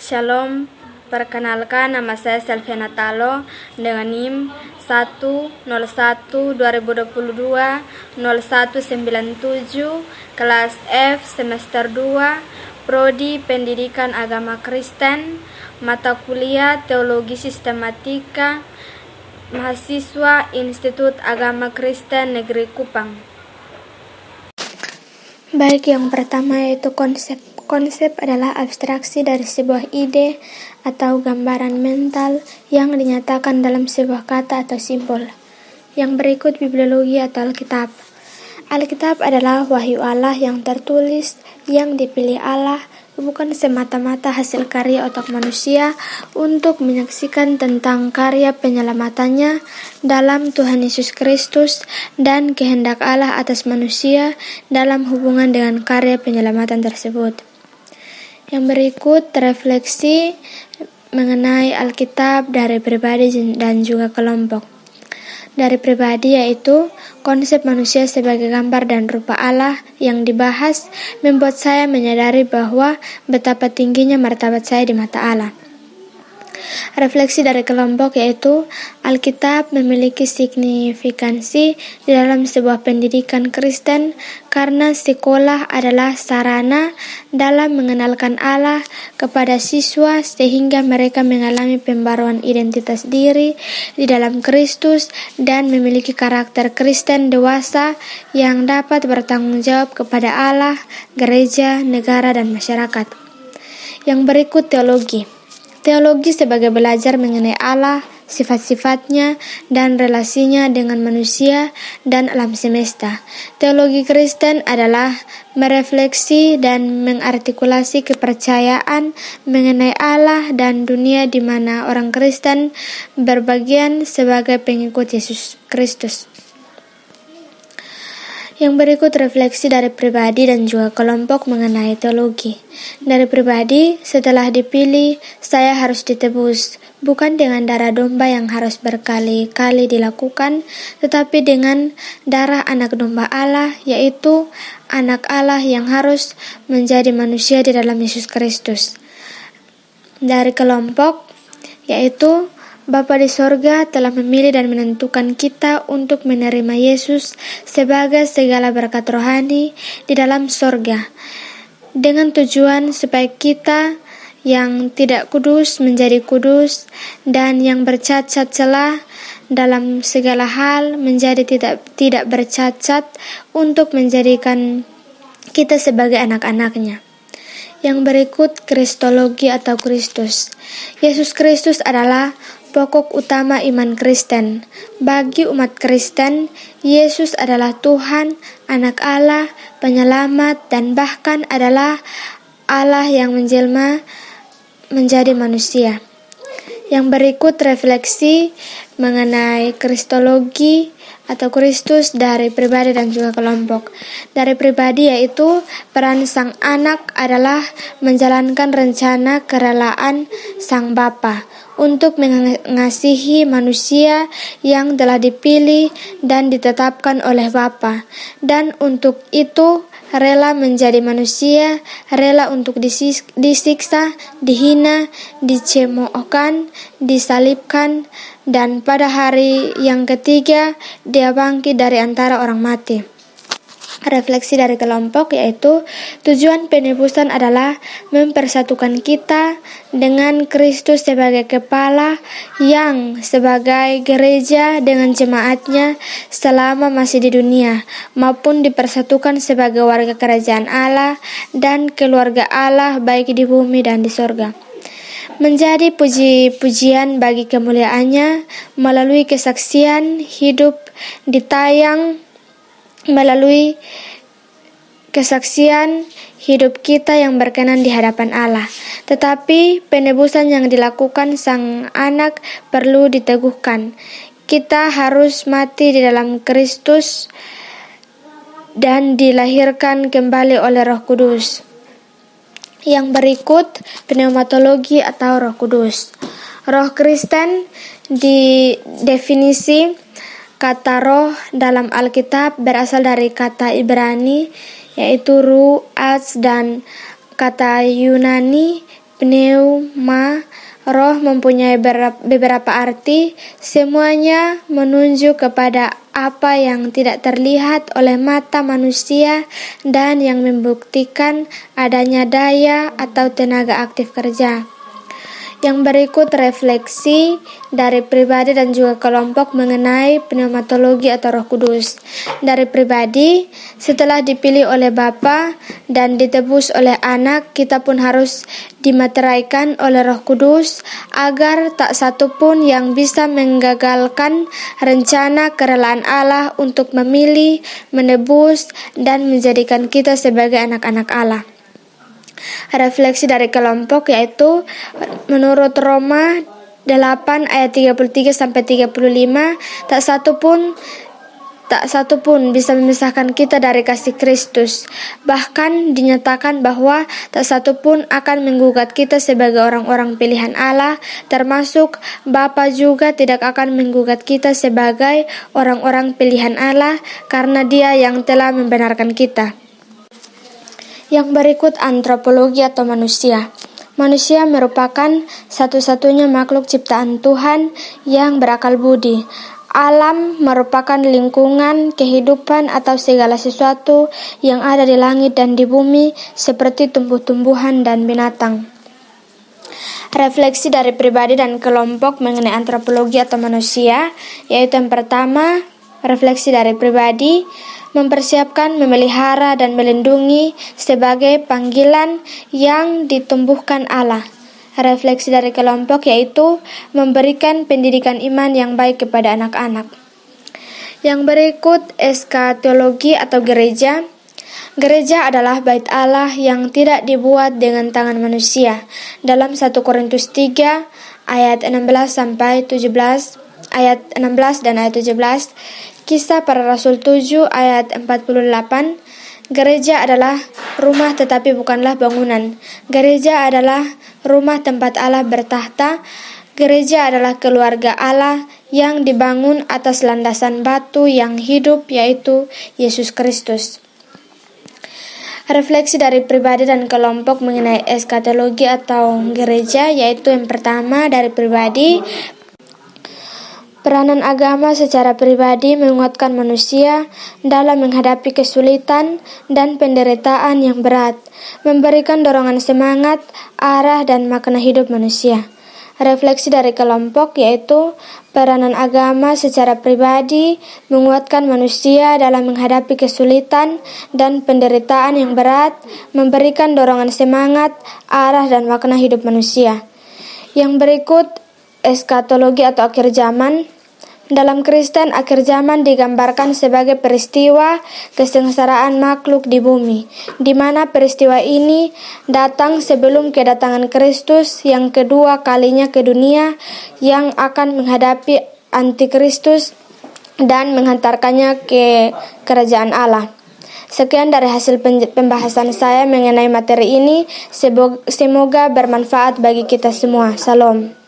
Shalom, perkenalkan nama saya Selvia Natalo dengan NIM 101-2022-0197, kelas F, semester 2, Prodi Pendidikan Agama Kristen, mata kuliah Teologi Sistematika, mahasiswa Institut Agama Kristen Negeri Kupang. Baik, yang pertama yaitu konsep. Konsep adalah abstraksi dari sebuah ide atau gambaran mental yang dinyatakan dalam sebuah kata atau simbol. Yang berikut bibliologi atau Alkitab. Alkitab adalah wahyu Allah yang tertulis, yang dipilih Allah, bukan semata-mata hasil karya otak manusia untuk menyaksikan tentang karya penyelamatannya dalam Tuhan Yesus Kristus dan kehendak Allah atas manusia dalam hubungan dengan karya penyelamatan tersebut. Yang berikut refleksi mengenai Alkitab dari pribadi dan juga kelompok. Dari pribadi yaitu konsep manusia sebagai gambar dan rupa Allah yang dibahas membuat saya menyadari bahwa betapa tingginya martabat saya di mata Allah. Refleksi dari kelompok yaitu Alkitab memiliki signifikansi di dalam sebuah pendidikan Kristen karena sekolah adalah sarana dalam mengenalkan Allah kepada siswa sehingga mereka mengalami pembaruan identitas diri di dalam Kristus dan memiliki karakter Kristen dewasa yang dapat bertanggung jawab kepada Allah, gereja, negara, dan masyarakat. Yang berikut teologi. Teologi sebagai belajar mengenai Allah, sifat-sifatnya, dan relasinya dengan manusia dan alam semesta. Teologi Kristen adalah merefleksi dan mengartikulasi kepercayaan mengenai Allah dan dunia di mana orang Kristen berbagian sebagai pengikut Yesus Kristus. Yang berikut refleksi dari pribadi dan juga kelompok mengenai teologi. Dari pribadi, setelah dipilih, saya harus ditebus, bukan dengan darah domba yang harus berkali-kali dilakukan, tetapi dengan darah anak domba Allah, yaitu anak Allah yang harus menjadi manusia di dalam Yesus Kristus. Dari kelompok, yaitu Bapa di sorga telah memilih dan menentukan kita untuk menerima Yesus sebagai segala berkat rohani di dalam sorga, dengan tujuan supaya kita yang tidak kudus menjadi kudus dan yang bercacat celah dalam segala hal menjadi tidak bercacat untuk menjadikan kita sebagai anak-anaknya. Yang berikut kristologi atau Kristus. Yesus Kristus adalah pokok utama iman Kristen. Bagi umat Kristen, Yesus adalah Tuhan, anak Allah, penyelamat, dan bahkan adalah Allah yang menjelma menjadi manusia. Yang berikut refleksi mengenai kristologi atau Kristus dari pribadi dan juga kelompok. Dari pribadi yaitu peran sang anak adalah menjalankan rencana kerelaan sang Bapa untuk mengasihi manusia yang telah dipilih dan ditetapkan oleh Bapa, dan untuk itu rela menjadi manusia, rela untuk disiksa, dihina, dicemoohkan, disalibkan, dan pada hari yang ketiga dia bangkit dari antara orang mati. Refleksi dari kelompok yaitu tujuan penebusan adalah mempersatukan kita dengan Kristus sebagai kepala yang sebagai gereja dengan jemaatnya selama masih di dunia, maupun dipersatukan sebagai warga kerajaan Allah dan keluarga Allah baik di bumi dan di sorga. Menjadi puji-pujian bagi kemuliaannya melalui kesaksian hidup ditayang melalui kesaksian hidup kita yang berkenan di hadapan Allah. Tetapi penebusan yang dilakukan sang anak perlu diteguhkan. Kita harus mati di dalam Kristus dan dilahirkan kembali oleh Roh Kudus. Yang berikut pneumatologi atau Roh Kudus. Roh Kristen didefinisi kata roh dalam Alkitab berasal dari kata Ibrani yaitu ru'ats dan kata Yunani pneuma, roh mempunyai beberapa arti, semuanya menunjuk kepada apa yang tidak terlihat oleh mata manusia dan yang membuktikan adanya daya atau tenaga aktif kerja. Yang berikut refleksi dari pribadi dan juga kelompok mengenai pneumatologi atau Roh Kudus. Dari pribadi, setelah dipilih oleh Bapa dan ditebus oleh Anak, kita pun harus dimateraikan oleh Roh Kudus agar tak satu pun yang bisa menggagalkan rencana kerelaan Allah untuk memilih, menebus, dan menjadikan kita sebagai anak-anak Allah. Refleksi dari kelompok yaitu menurut Roma 8 ayat 33-35, tak satu pun bisa memisahkan kita dari kasih Kristus. Bahkan dinyatakan bahwa tak satu pun akan menggugat kita sebagai orang-orang pilihan Allah, termasuk Bapa juga tidak akan menggugat kita sebagai orang-orang pilihan Allah karena Dia yang telah membenarkan kita. Yang berikut antropologi atau manusia. Manusia merupakan satu-satunya makhluk ciptaan Tuhan yang berakal budi. Alam merupakan lingkungan, kehidupan atau segala sesuatu yang ada di langit dan di bumi seperti tumbuh-tumbuhan dan binatang. Refleksi dari pribadi dan kelompok mengenai antropologi atau manusia, yaitu yang pertama, refleksi dari pribadi, mempersiapkan, memelihara, dan melindungi sebagai panggilan yang ditumbuhkan Allah. Refleksi dari kelompok yaitu memberikan pendidikan iman yang baik kepada anak-anak. Yang berikut eskatologi atau gereja. Gereja adalah bait Allah yang tidak dibuat dengan tangan manusia. Dalam 1 Korintus 3 ayat 16 sampai 17, ayat 16 dan ayat 17, Kisah Para Rasul 7 ayat 48, gereja adalah rumah tetapi bukanlah bangunan. Gereja adalah rumah tempat Allah bertahta. Gereja adalah keluarga Allah yang dibangun atas landasan batu yang hidup, yaitu Yesus Kristus. Refleksi dari pribadi dan kelompok mengenai eskatologi atau gereja, yaitu yang pertama dari pribadi, peranan agama secara pribadi menguatkan manusia dalam menghadapi kesulitan dan penderitaan yang berat, memberikan dorongan semangat, arah, dan makna hidup manusia. Refleksi dari kelompok yaitu peranan agama secara pribadi menguatkan manusia dalam menghadapi kesulitan dan penderitaan yang berat, memberikan dorongan semangat, arah, dan makna hidup manusia. Yang berikut eskatologi atau akhir zaman. Dalam Kristen, akhir zaman digambarkan sebagai peristiwa kesengsaraan makhluk di bumi, di mana peristiwa ini datang sebelum kedatangan Kristus yang kedua kalinya ke dunia, yang akan menghadapi antikristus dan menghantarkannya ke kerajaan Allah. Sekian dari hasil pembahasan saya mengenai materi ini. Semoga bermanfaat bagi kita semua. Salam.